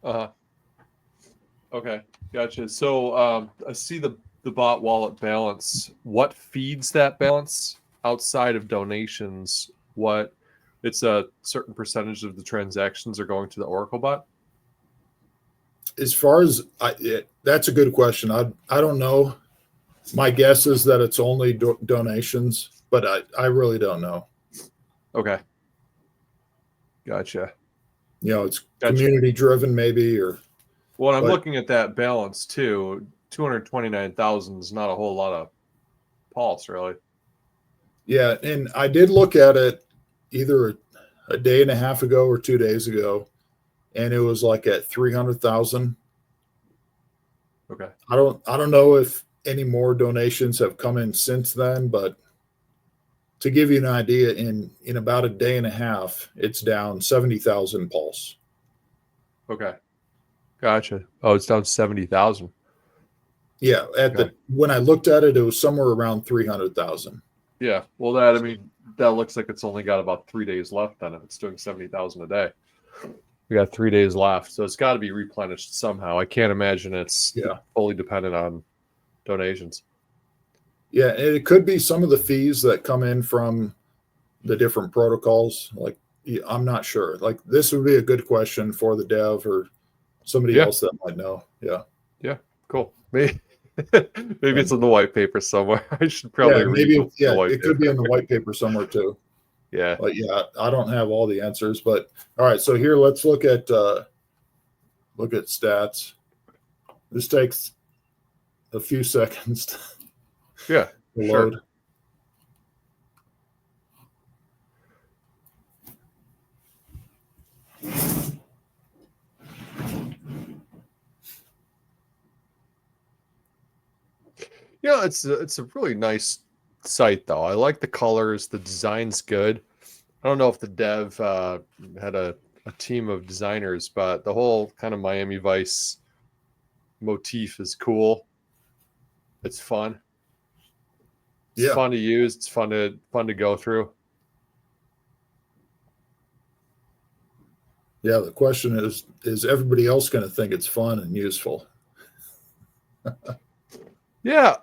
Okay, gotcha. So I see the bot wallet balance. What feeds that balance outside of donations? It's a certain percentage of the transactions are going to the Oracle bot? As far as that's a good question. I don't know. My guess is that it's only donations, but I really don't know. Okay. Gotcha. It's community driven maybe, or. Well, I'm looking at that balance too. 229,000 is not a whole lot of Pulse, really. Yeah, and I did look at it either a day and a half ago or 2 days ago, and it was like at 300,000. Okay. I don't know if any more donations have come in since then, but to give you an idea, in about a day and a half, it's down 70,000 Pulse. Okay. Gotcha. Oh, it's down 70,000. Yeah, when I looked at it, it was somewhere around 300,000. Yeah. Well, that looks like it's only got about 3 days left then if it's doing 70,000 a day. We got 3 days left, so it's got to be replenished somehow. I can't imagine it's fully dependent on donations. Yeah, and it could be some of the fees that come in from the different protocols. Like, I'm not sure. Like, this would be a good question for the dev or somebody else that might know. Yeah. Yeah. Cool. Maybe it's in the white paper somewhere. I should probably read the white paper. Could be in the white paper somewhere too. Yeah. But yeah, I don't have all the answers. But all right, so here let's look at stats. This takes a few seconds to load. Sure. Yeah, it's a really nice site though. I like the colors. The design's good. I don't know if the dev had a team of designers, but the whole kind of Miami Vice motif is cool. It's fun. It's fun to use. It's fun to go through. Yeah, the question is everybody else going to think it's fun and useful? Yeah,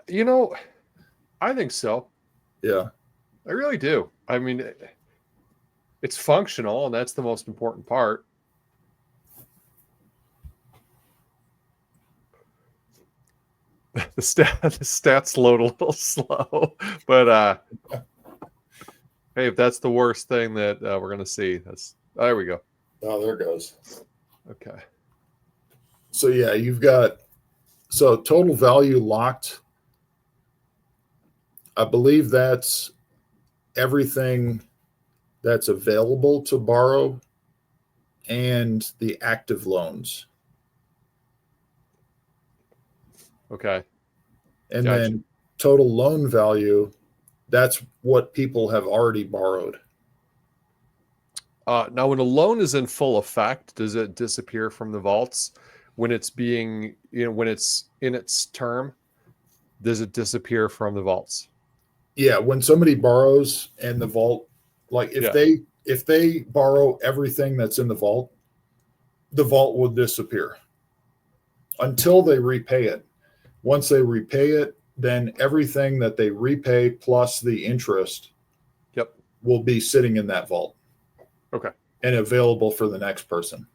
I think so. Yeah. I really do. I mean, it's functional, and that's the most important part. The stats load a little slow, but hey, if that's the worst thing that we're gonna see, there we go. Oh, there it goes. Okay. So yeah, you've got total value locked. I believe that's everything that's available to borrow and the active loans. Okay. And Gotcha. then total loan value, that's what people have already borrowed. Now, when a loan is in full effect, does it disappear from the vaults? When it's when it's in its term, does it disappear from the vaults? Yeah, when somebody borrows and the vault, like Yeah. if they borrow everything that's in the vault will disappear until they repay it. Once they repay it, then everything that they repay plus the interest Yep. will be sitting in that vault. Okay. And available for the next person.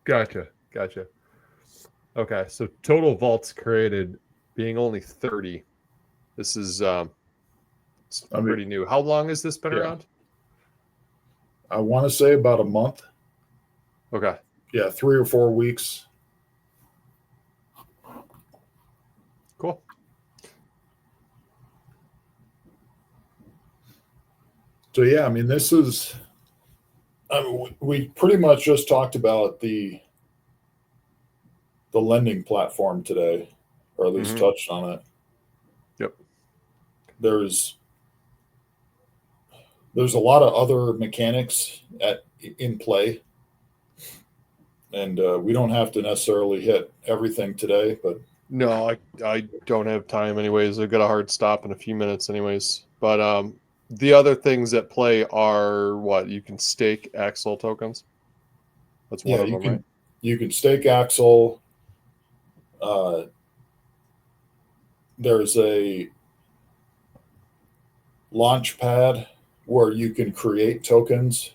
Gotcha. Okay, so total vaults created being only 30. This is pretty new. How long has this been around? I want to say about a month. Okay. Yeah, 3 or 4 weeks. Cool. So yeah, I mean, we pretty much just talked about the lending platform today, or at least touched on it. Yep. There's a lot of other mechanics in play, and we don't have to necessarily hit everything today, but no, I don't have time anyways. I've got a hard stop in a few minutes anyways. But the other things at play are what? You can stake Axel tokens. That's one of them, right? You can stake Axel. There's a launch pad where you can create tokens,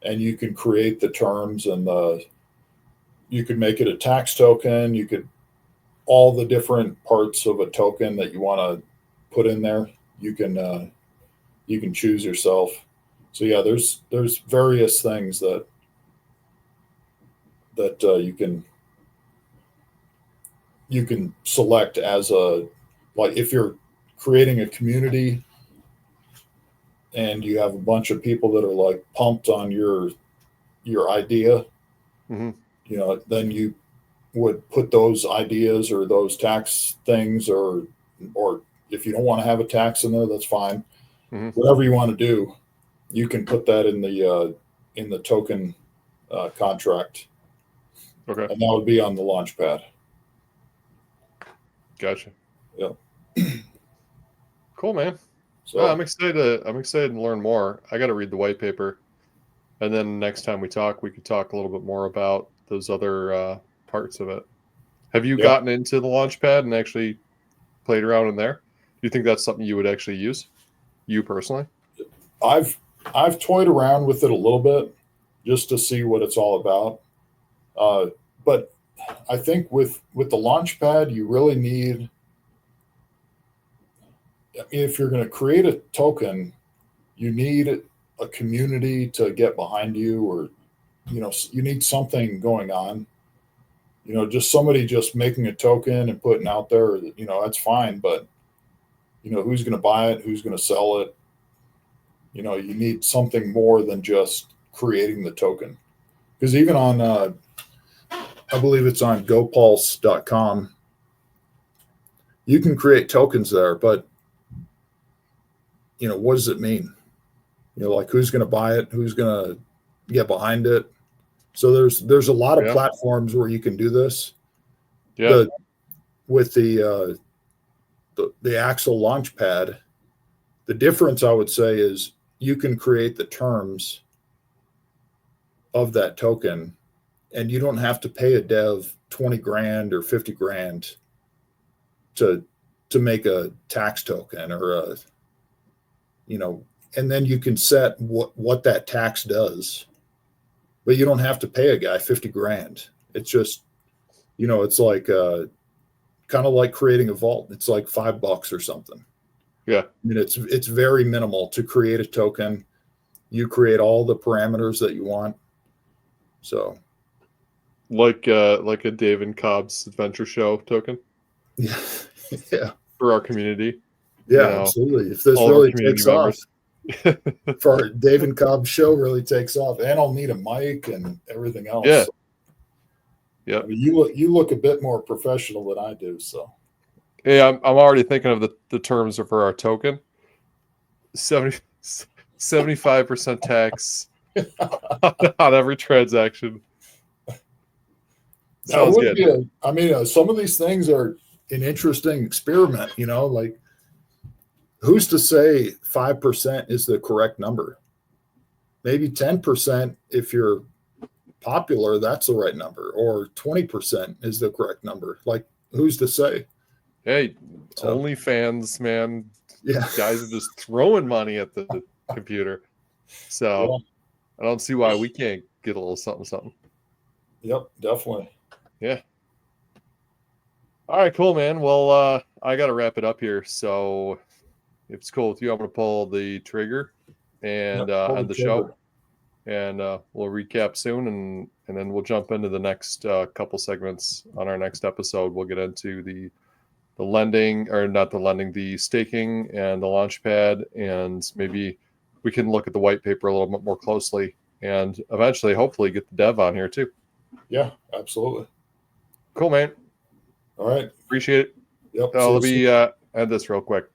and you can create the terms and you could make it a tax token. You could all the different parts of a token that you want to put in there. You can choose yourself. So yeah, there's various things that you can select as like if you're creating a community and you have a bunch of people that are like pumped on your idea, then you would put those ideas or those tax things, or if you don't want to have a tax in there, that's fine. Whatever you want to do, you can put that in the token contract. Okay. And that would be on the launch pad. Gotcha. Yeah. Cool, man. So I'm excited to learn more. I got to read the white paper, and then next time we could talk a little bit more about those other parts of it. Have you gotten into the Launchpad and actually played around in there? Do you think that's something you would actually use, you personally? I've toyed around with it a little bit just to see what it's all about. But I think with the Launchpad, you really need, if you're going to create a token, you need a community to get behind you, or you need something going on. Just somebody just making a token and putting out there, that's fine, but who's going to buy it, who's going to sell it? You need something more than just creating the token. Because even on I believe it's on gopulse.com, you can create tokens there, but what does it mean? Like who's going to buy it, who's going to get behind it? So there's a lot of platforms where you can do this. Yeah. With the Axel Launchpad, the difference I would say is you can create the terms of that token, and you don't have to pay a dev 20 grand or 50 grand to make a tax token or a, and then you can set what that tax does, but you don't have to pay a guy 50 grand. It's just, it's like kind of like creating a vault. It's like $5 or something. Yeah. I mean, it's very minimal to create a token. You create all the parameters that you want. So like a Dave and Cobb's Adventure Show token. Yeah. Yeah. For our community. Yeah, absolutely. If this really takes off, for Dave and Cobb's show really takes off, and I'll need a mic and everything else. Yeah. Yeah. I mean, you look a bit more professional than I do, so. Yeah, I'm already thinking of the terms for our token. 75% tax on every transaction. Sounds good. Some of these things are an interesting experiment, like who's to say 5% is the correct number? Maybe 10% if you're popular, that's the right number, or 20% is the correct number. Like, who's to say? Hey, OnlyFans, man. Yeah. Guys are just throwing money at the computer. So I don't see why we can't get a little something. Yep, definitely. Yeah. All right, cool, man. Well, I got to wrap it up here. So if it's cool with you, I'm going to pull the trigger and end the show. And we'll recap soon, and then we'll jump into the next couple segments on our next episode. We'll get into the lending, or not the lending, the staking and the launchpad, and maybe we can look at the white paper a little bit more closely, and eventually, hopefully, get the dev on here too. Yeah, absolutely. Cool, man. All right. Appreciate it. Yep. Let me end this real quick.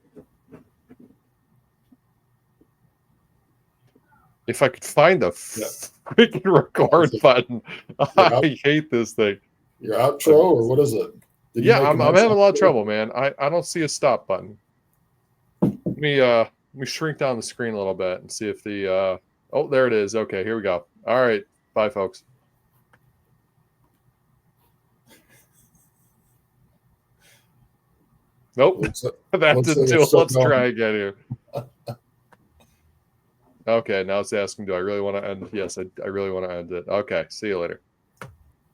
If I could find the freaking record button. I hate this thing. Your outro, or what is it? I'm having a lot of trouble, man. I don't see a stop button. Let me shrink down the screen a little bit and see if the oh, there it is. Okay, here we go. All right. Bye, folks. Nope. That didn't do it. Let's try again here. Okay, now it's asking, do I really want to end? Yes, I really want to end it. Okay, see you later.